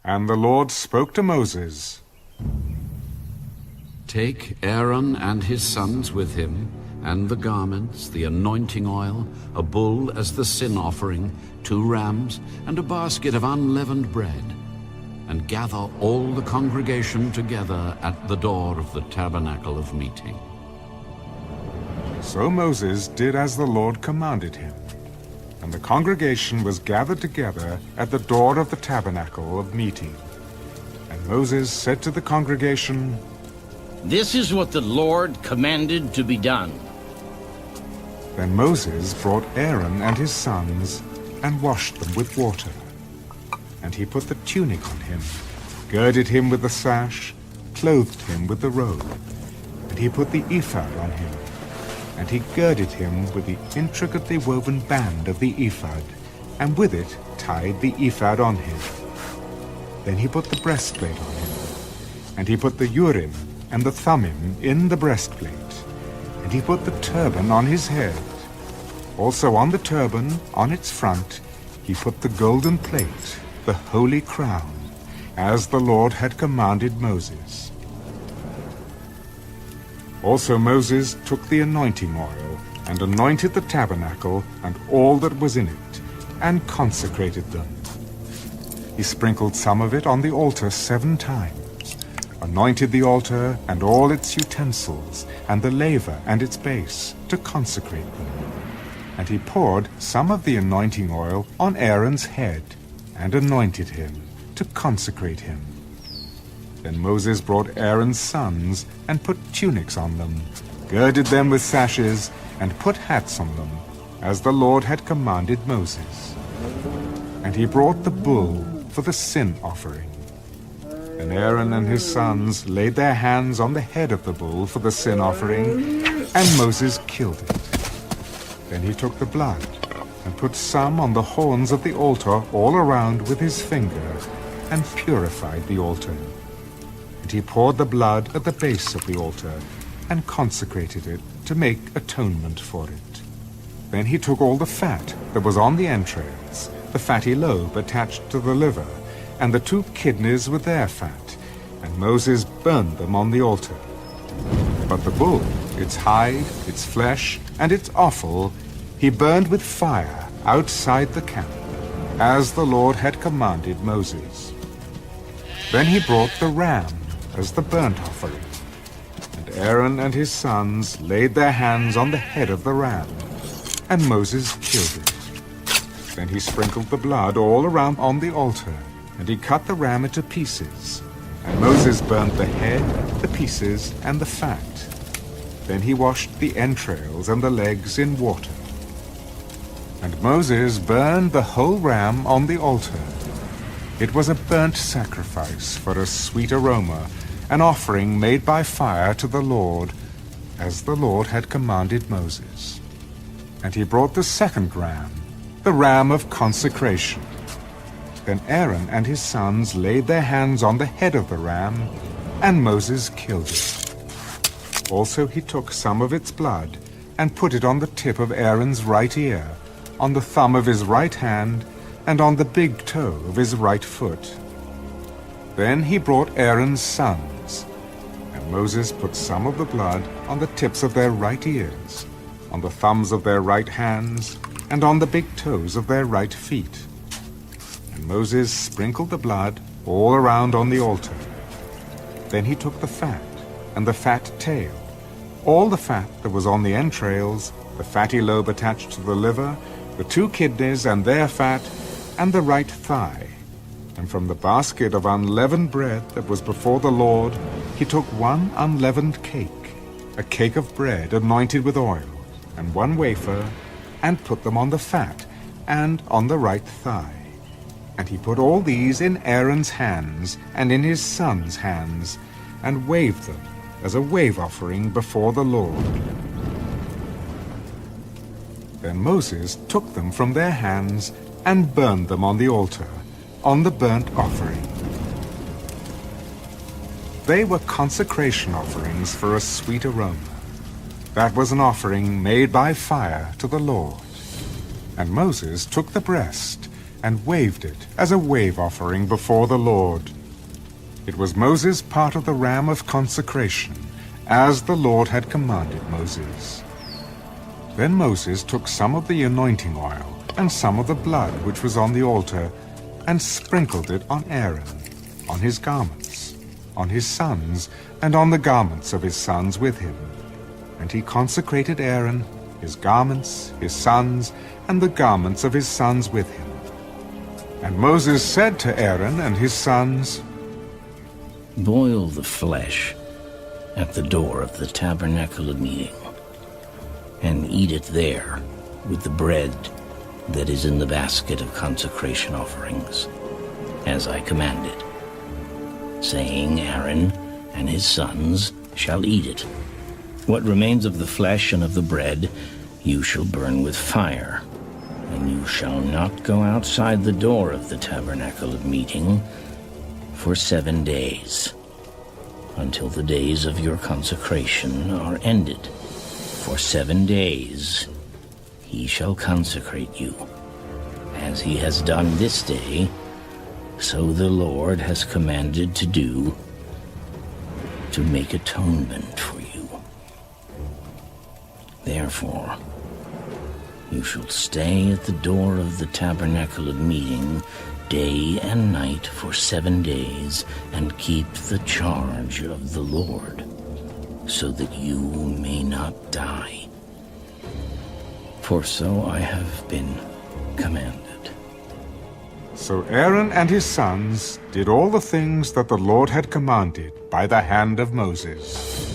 And the Lord spoke to Moses. Take Aaron and his sons with him, and the garments, the anointing oil, a bull as the sin offering, 2 rams, and a basket of unleavened bread, and gather all the congregation together at the door of the tabernacle of meeting. So Moses did as the Lord commanded him, and the congregation was gathered together at the door of the tabernacle of meeting. And Moses said to the congregation, "This is what the Lord commanded to be done." Then Moses brought Aaron and his sons and washed them with water. And he put the tunic on him, girded him with the sash, clothed him with the robe. And he put the ephod on him, and he girded him with the intricately woven band of the ephod, and with it tied the ephod on him. Then he put the breastplate on him, and he put the Urim and the Thummim in the breastplate, and he put the turban on his head. Also on the turban, on its front, he put the golden plate, the holy crown, as the Lord had commanded Moses. Also Moses took the anointing oil, and anointed the tabernacle and all that was in it, and consecrated them. He sprinkled some of it on the altar 7 times, anointed the altar and all its utensils, and the laver and its base, to consecrate them. And he poured some of the anointing oil on Aaron's head, and anointed him, to consecrate him. Then Moses brought Aaron's sons, and put tunics on them, girded them with sashes, and put hats on them, as the Lord had commanded Moses. And he brought the bull for the sin offering. And Aaron and his sons laid their hands on the head of the bull for the sin offering, and Moses killed it. Then he took the blood, and put some on the horns of the altar all around with his finger, and purified the altar. And he poured the blood at the base of the altar, and consecrated it to make atonement for it. Then he took all the fat that was on the entrails, the fatty lobe attached to the liver, and the 2 kidneys with their fat, and Moses burned them on the altar. But the bull, its hide, its flesh, and its offal, he burned with fire outside the camp, as the Lord had commanded Moses. Then he brought the ram as the burnt offering, and Aaron and his sons laid their hands on the head of the ram, and Moses killed it. Then he sprinkled the blood all around on the altar, and he cut the ram into pieces, and Moses burnt the head, the pieces, and the fat. Then he washed the entrails and the legs in water. And Moses burned the whole ram on the altar. It was a burnt sacrifice for a sweet aroma, an offering made by fire to the Lord, as the Lord had commanded Moses. And he brought the second ram, the ram of consecration. Then Aaron and his sons laid their hands on the head of the ram, and Moses killed it. Also he took some of its blood, and put it on the tip of Aaron's right ear, on the thumb of his right hand, and on the big toe of his right foot. Then he brought Aaron's sons, and Moses put some of the blood on the tips of their right ears, on the thumbs of their right hands, and on the big toes of their right feet. And Moses sprinkled the blood all around on the altar. Then he took the fat, and the fat tail, all the fat that was on the entrails, the fatty lobe attached to the liver, the 2 kidneys and their fat, and the right thigh. And from the basket of unleavened bread that was before the Lord, he took 1 unleavened cake, a cake of bread anointed with oil, and 1 wafer, and put them on the fat, and on the right thigh. And he put all these in Aaron's hands, and in his sons' hands, and waved them as a wave offering before the Lord. Then Moses took them from their hands, and burned them on the altar, on the burnt offering. They were consecration offerings for a sweet aroma. That was an offering made by fire to the Lord. And Moses took the breast, and waved it as a wave offering before the Lord. It was Moses' part of the ram of consecration, as the Lord had commanded Moses. Then Moses took some of the anointing oil and some of the blood which was on the altar, and sprinkled it on Aaron, on his garments, on his sons, and on the garments of his sons with him. And he consecrated Aaron, his garments, his sons, and the garments of his sons with him. And Moses said to Aaron and his sons, Boil the flesh at the door of the tabernacle of meeting, and eat it there with the bread that is in the basket of consecration offerings, as I commanded, saying, Aaron and his sons shall eat it. What remains of the flesh and of the bread you shall burn with fire, and you shall not go outside the door of the tabernacle of meeting for 7 days, until the days of your consecration are ended. For 7 days he shall consecrate you, as he has done this day, so the Lord has commanded to do, to make atonement for you. Therefore, you shall stay at the door of the tabernacle of meeting day and night for 7 days, and keep the charge of the Lord, so that you may not die. For so I have been commanded. So Aaron and his sons did all the things that the Lord had commanded by the hand of Moses.